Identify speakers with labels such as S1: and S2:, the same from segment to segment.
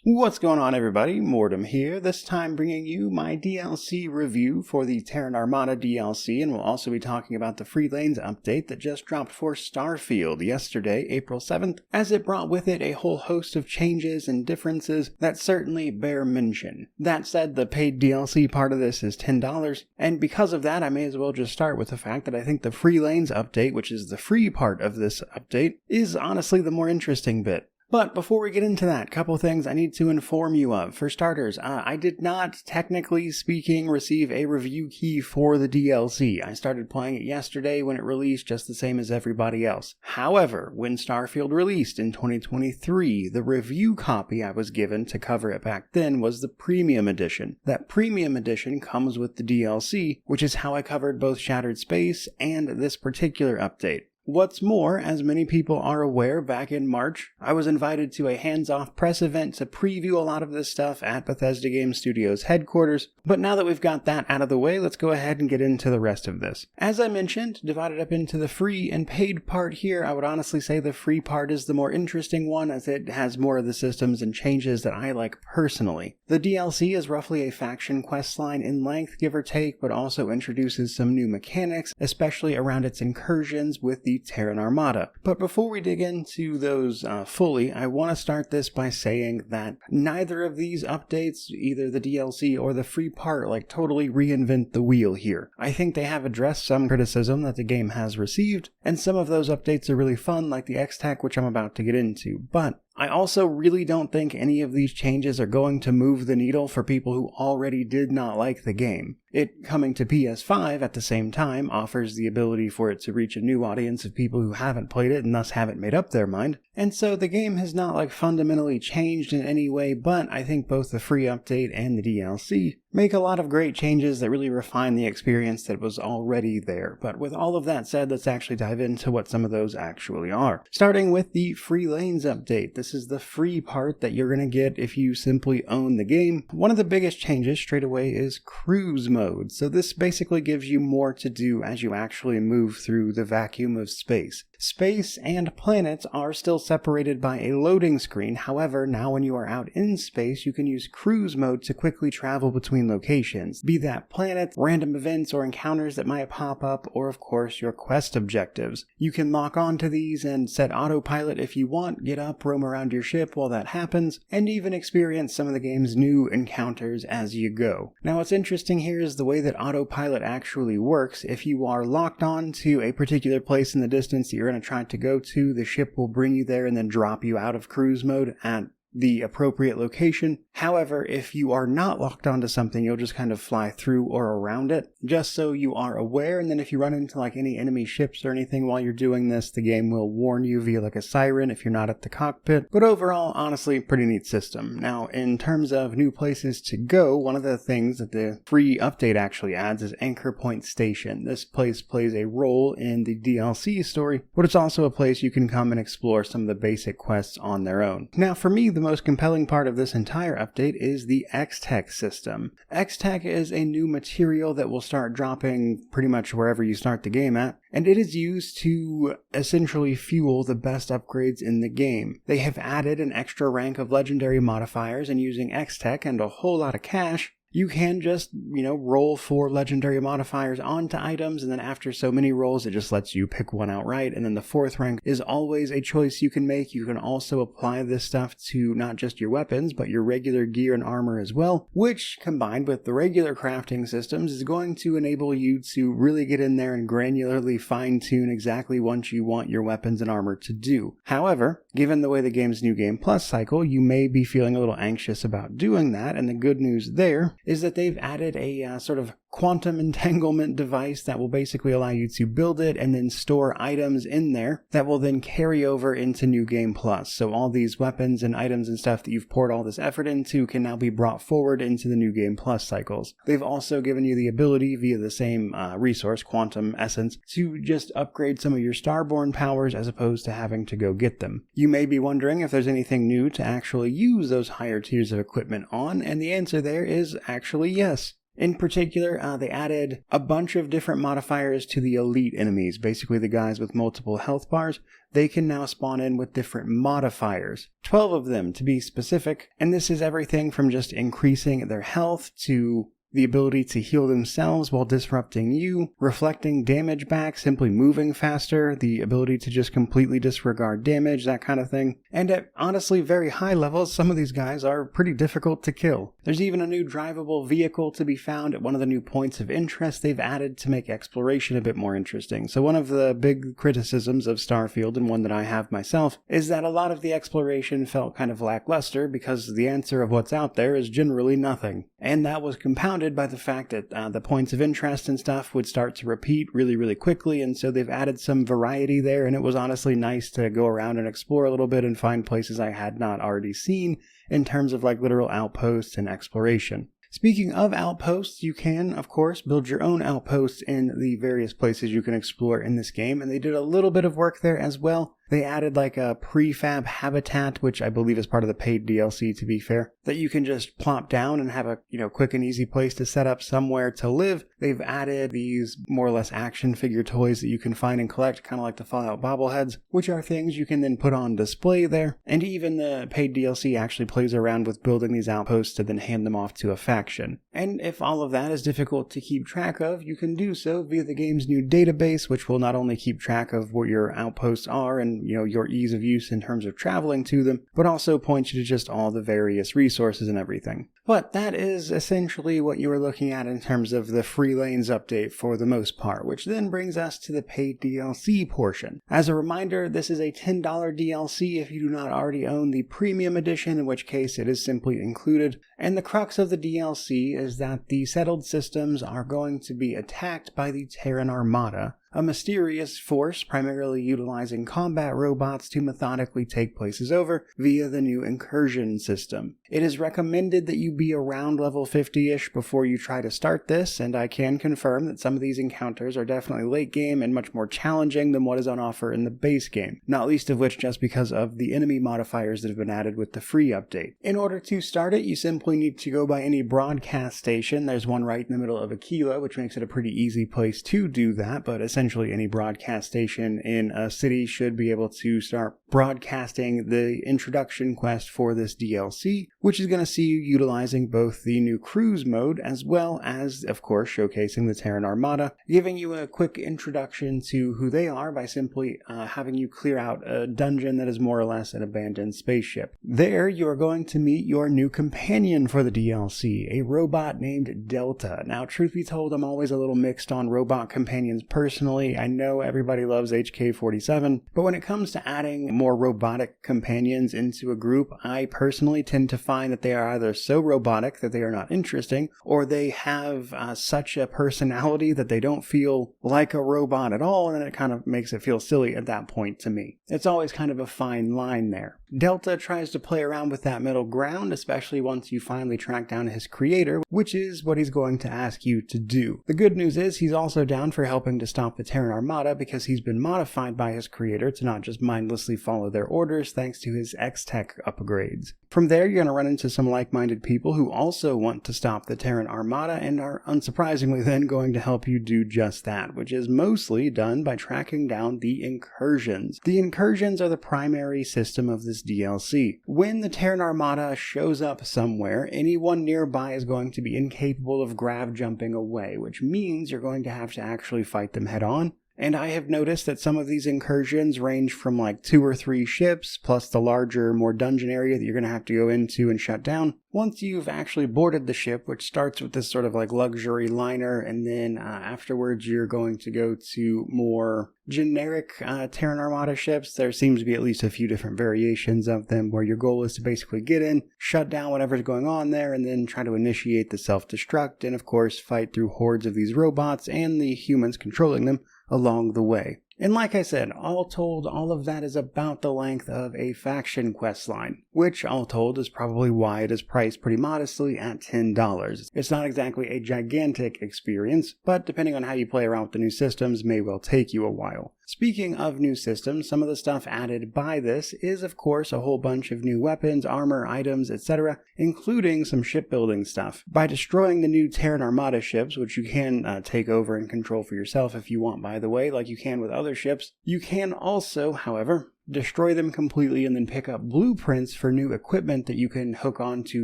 S1: What's going on, everybody? Mortem here, this time bringing you my DLC review for the Terran Armada DLC, and we'll also be talking about the Free Lanes update that just dropped for Starfield yesterday, April 7th, as it brought with it a whole host of changes and differences that certainly bear mention. That said, the paid DLC part of this is $10, and because of that, I may as well just start with the fact that I think the Free Lanes update, which is the free part of this update, is honestly the more interesting bit. But before we get into that, couple things I need to inform you of. For starters, I did not, technically speaking, receive a review key for the DLC. I started playing it yesterday when it released, just the same as everybody else. However, when Starfield released in 2023, the review copy I was given to cover it back then was the Premium Edition. That Premium Edition comes with the DLC, which is how I covered both Shattered Space and this particular update. What's more, as many people are aware, back in March, I was invited to a hands-off press event to preview a lot of this stuff at Bethesda Game Studios headquarters, but now that we've got that out of the way, let's go ahead and get into the rest of this. As I mentioned, divided up into the free and paid part here, I would honestly say the free part is the more interesting one, as it has more of the systems and changes that I like personally. The DLC is roughly a faction questline in length, give or take, but also introduces some new mechanics, especially around its incursions with the Terran Armada. But before we dig into those fully, I want to start this by saying that neither of these updates, either the DLC or the free part, totally reinvent the wheel here. I think they have addressed some criticism that the game has received, and some of those updates are really fun, like the X-Tech, which I'm about to get into, but I also really don't think any of these changes are going to move the needle for people who already did not like the game. It coming to PS5 at the same time offers the ability for it to reach a new audience of people who haven't played it and thus haven't made up their mind. And so the game has not fundamentally changed in any way, but I think both the free update and the DLC make a lot of great changes that really refine the experience that was already there. But with all of that said, let's actually dive into what some of those actually are. Starting with the Free Lanes update. This is the free part that you're going to get if you simply own the game. One of the biggest changes straight away is cruise mode. So this basically gives you more to do as you actually move through the vacuum of space. Space and planets are still separated by a loading screen. However, now when you are out in space, you can use cruise mode to quickly travel between locations, be that planets, random events or encounters that might pop up, or of course your quest objectives. You can lock onto these and set autopilot if you want, get up, roam around your ship while that happens, and even experience some of the game's new encounters as you go. Now what's interesting here is the way that autopilot actually works. If you are locked on to a particular place in the distance that you're going to try to go to, the ship will bring you there and then drop you out of cruise mode at the appropriate location. However, if you are not locked onto something, you'll just kind of fly through or around it, just so you are aware, and then if you run into any enemy ships or anything while you're doing this, the game will warn you via a siren if you're not at the cockpit. But overall, honestly, pretty neat system. Now, in terms of new places to go, one of the things that the free update actually adds is Anchor Point Station. This place plays a role in the DLC story, but it's also a place you can come and explore some of the basic quests on their own. Now, for me, the most compelling part of this entire update is the X-Tech system. X-Tech is a new material that will start dropping pretty much wherever you start the game at, and it is used to essentially fuel the best upgrades in the game. They have added an extra rank of legendary modifiers, and using X-Tech and a whole lot of cash, you can just, roll 4 legendary modifiers onto items, and then after so many rolls, it just lets you pick one outright, and then the 4th rank is always a choice you can make. You can also apply this stuff to not just your weapons, but your regular gear and armor as well, which, combined with the regular crafting systems, is going to enable you to really get in there and granularly fine-tune exactly what you want your weapons and armor to do. However, given the way the game's New Game Plus cycle, you may be feeling a little anxious about doing that, and the good news there is that they've added a sort of quantum entanglement device that will basically allow you to build it and then store items in there that will then carry over into New Game Plus. So all these weapons and items and stuff that you've poured all this effort into can now be brought forward into the New Game Plus cycles. They've also given you the ability via the same resource, Quantum Essence, to just upgrade some of your Starborn powers as opposed to having to go get them. You may be wondering if there's anything new to actually use those higher tiers of equipment on, and the answer there is actually yes. In particular, they added a bunch of different modifiers to the elite enemies, basically the guys with multiple health bars. They can now spawn in with different modifiers, 12 of them to be specific, and this is everything from just increasing their health to the ability to heal themselves while disrupting you, reflecting damage back, simply moving faster, the ability to just completely disregard damage, that kind of thing. And at honestly very high levels, some of these guys are pretty difficult to kill. There's even a new drivable vehicle to be found at one of the new points of interest they've added to make exploration a bit more interesting. So one of the big criticisms of Starfield, and one that I have myself, is that a lot of the exploration felt kind of lackluster because the answer of what's out there is generally nothing. And that was compounded by the fact that the points of interest and stuff would start to repeat really quickly, and so they've added some variety there, and it was honestly nice to go around and explore a little bit and find places I had not already seen in terms of like literal outposts and exploration. Speaking of outposts, you can, of course, build your own outposts in the various places you can explore in this game, and they did a little bit of work there as well. They added like a prefab habitat, which I believe is part of the paid DLC, to be fair, that you can just plop down and have a, quick and easy place to set up somewhere to live. They've added these more or less action figure toys that you can find and collect, kind of like the Fallout bobbleheads, which are things you can then put on display there. And even the paid DLC actually plays around with building these outposts to then hand them off to a faction. And if all of that is difficult to keep track of, you can do so via the game's new database, which will not only keep track of what your outposts are and your ease of use in terms of traveling to them, but also point you to just all the various resources and everything. But that is essentially what you are looking at in terms of the Free Lanes update for the most part, which then brings us to the paid DLC portion. As a reminder, this is a $10 DLC if you do not already own the Premium Edition, in which case it is simply included. And the crux of the DLC is that the settled systems are going to be attacked by the Terran Armada, a mysterious force primarily utilizing combat robots to methodically take places over via the new incursion system. It is recommended that you be around level 50-ish before you try to start this, and I can confirm that some of these encounters are definitely late game and much more challenging than what is on offer in the base game, not least of which just because of the enemy modifiers that have been added with the free update. In order to start it, you simply need to go by any broadcast station. There's one right in the middle of Aquila, which makes it a pretty easy place to do that, but essentially any broadcast station in a city should be able to start broadcasting the introduction quest for this DLC, which is going to see you utilizing both the new cruise mode as well as, of course, showcasing the Terran Armada, giving you a quick introduction to who they are by simply having you clear out a dungeon that is more or less an abandoned spaceship. There, you are going to meet your new companion for the DLC, a robot named Delta. Now, truth be told, I'm always a little mixed on robot companions personally. I know everybody loves HK-47, but when it comes to adding more robotic companions into a group, I personally tend to find that they are either so robotic that they are not interesting, or they have such a personality that they don't feel like a robot at all, and then it kind of makes it feel silly at that point to me. It's always kind of a fine line there. Delta tries to play around with that middle ground, especially once you finally track down his creator, which is what he's going to ask you to do. The good news is he's also down for helping to stop the Terran Armada because he's been modified by his creator to not just mindlessly follow their orders thanks to his X-Tech upgrades. From there, you're going to run into some like-minded people who also want to stop the Terran Armada and are unsurprisingly then going to help you do just that, which is mostly done by tracking down the incursions. The incursions are the primary system of this DLC. When the Terran Armada shows up somewhere, anyone nearby is going to be incapable of grav jumping away, which means you're going to have to actually fight them head on. And I have noticed that some of these incursions range from like 2 or 3 ships, plus the larger, more dungeon area that you're going to have to go into and shut down. Once you've actually boarded the ship, which starts with this sort of like luxury liner, and then afterwards you're going to go to more generic Terran Armada ships. There seems to be at least a few different variations of them where your goal is to basically get in, shut down whatever's going on there, and then try to initiate the self-destruct, and of course fight through hordes of these robots and the humans controlling them along the way. And like I said, all told, all of that is about the length of a faction quest line, which all told is probably why it is priced pretty modestly at $10. It's not exactly a gigantic experience, but depending on how you play around with the new systems, may well take you a while. Speaking of new systems, some of the stuff added by this is of course a whole bunch of new weapons, armor, items, etc., including some shipbuilding stuff. By destroying the new Terran Armada ships, which you can take over and control for yourself if you want, by the way, like you can with other ships, you can also, however, destroy them completely and then pick up blueprints for new equipment that you can hook onto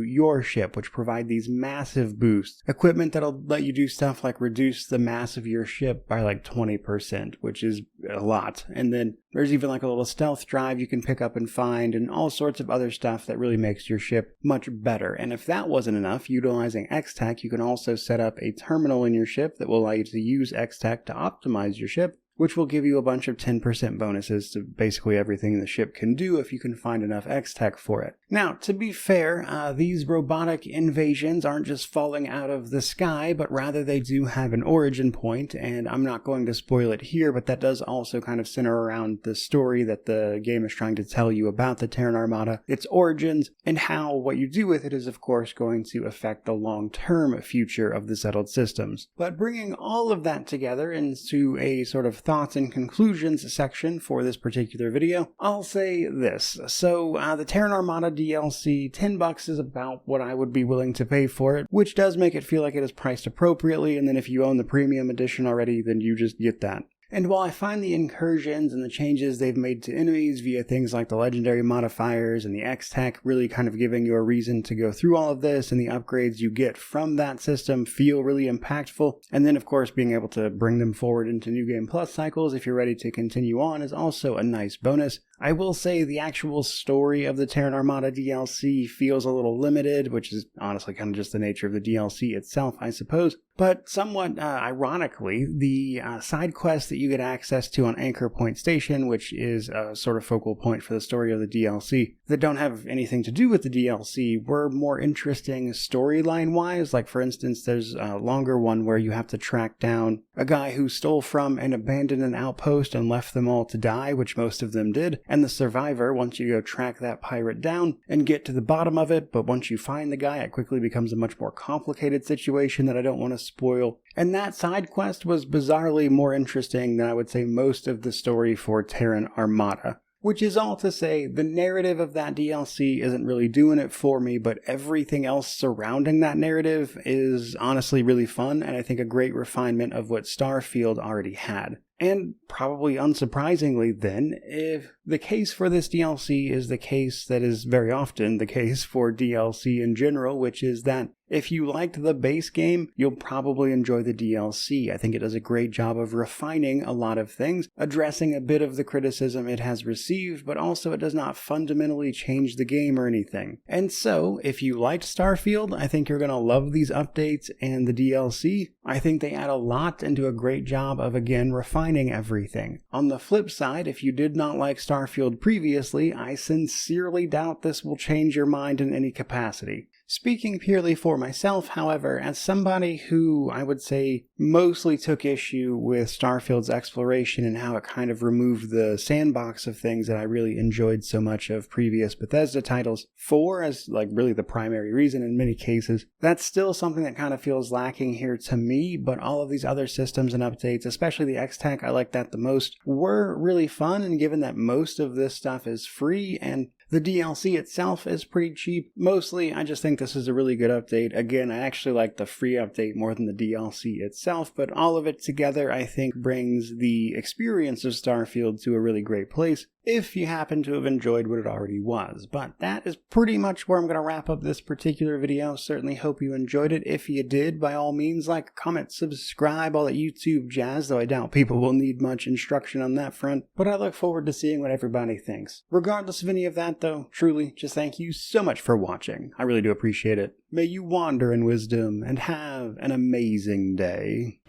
S1: your ship, which provide these massive boosts. Equipment that'll let you do stuff like reduce the mass of your ship by like 20%, which is a lot. And then there's even like a little stealth drive you can pick up and find, and all sorts of other stuff that really makes your ship much better. And if that wasn't enough, utilizing X-Tech, you can also set up a terminal in your ship that will allow you to use X-Tech to optimize your ship, which will give you a bunch of 10% bonuses to basically everything the ship can do if you can find enough X-Tech for it. Now, to be fair, these robotic invasions aren't just falling out of the sky, but rather they do have an origin point, and I'm not going to spoil it here, but that does also kind of center around the story that the game is trying to tell you about the Terran Armada, its origins, and how what you do with it is of course going to affect the long-term future of the settled systems. But bringing all of that together into a sort of thoughts and conclusions section for this particular video, I'll say this. So the Terran Armada DLC, $10 is about what I would be willing to pay for it, which does make it feel like it is priced appropriately, and then if you own the premium edition already, then you just get that. And while I find the incursions and the changes they've made to enemies via things like the legendary modifiers and the X-Tech really kind of giving you a reason to go through all of this, and the upgrades you get from that system feel really impactful, and then of course being able to bring them forward into New Game Plus cycles if you're ready to continue on is also a nice bonus. I will say the actual story of the Terran Armada DLC feels a little limited, which is honestly kind of just the nature of the DLC itself, I suppose. But somewhat ironically, the side quest that you get access to on Anchor Point Station, which is a sort of focal point for the story of the DLC, that don't have anything to do with the DLC, were more interesting storyline-wise. Like, for instance, there's a longer one where you have to track down a guy who stole from and abandoned an outpost and left them all to die, which most of them did. And the survivor, once you go track that pirate down and get to the bottom of it, but once you find the guy, it quickly becomes a much more complicated situation that I don't want to spoil. And that side quest was bizarrely more interesting than I would say most of the story for Terran Armada. Which is all to say, the narrative of that DLC isn't really doing it for me, but everything else surrounding that narrative is honestly really fun, and I think a great refinement of what Starfield already had. And probably unsurprisingly then, if the case for this DLC is the case that is very often the case for DLC in general, which is that if you liked the base game, you'll probably enjoy the DLC. I think it does a great job of refining a lot of things, addressing a bit of the criticism it has received, but also it does not fundamentally change the game or anything. And so, if you liked Starfield, I think you're going to love these updates and the DLC. I think they add a lot and do a great job of, again, refining everything. On the flip side, if you did not like Starfield previously, I sincerely doubt this will change your mind in any capacity. Speaking purely for myself, however, as somebody who I would say mostly took issue with Starfield's exploration and how it kind of removed the sandbox of things that I really enjoyed so much of previous Bethesda titles for as like really the primary reason in many cases, that's still something that kind of feels lacking here to me, but all of these other systems and updates, especially the X-Tech, I like that the most, were really fun, and given that most of this stuff is free and the DLC itself is pretty cheap. Mostly, I just think this is a really good update. Again, I actually like the free update more than the DLC itself, but all of it together I think brings the experience of Starfield to a really great place, if you happen to have enjoyed what it already was. But that is pretty much where I'm going to wrap up this particular video. Certainly hope you enjoyed it. If you did, by all means, like, comment, subscribe, all that YouTube jazz, though I doubt people will need much instruction on that front. But I look forward to seeing what everybody thinks. Regardless of any of that, though, truly, just thank you so much for watching. I really do appreciate it. May you wander in wisdom and have an amazing day.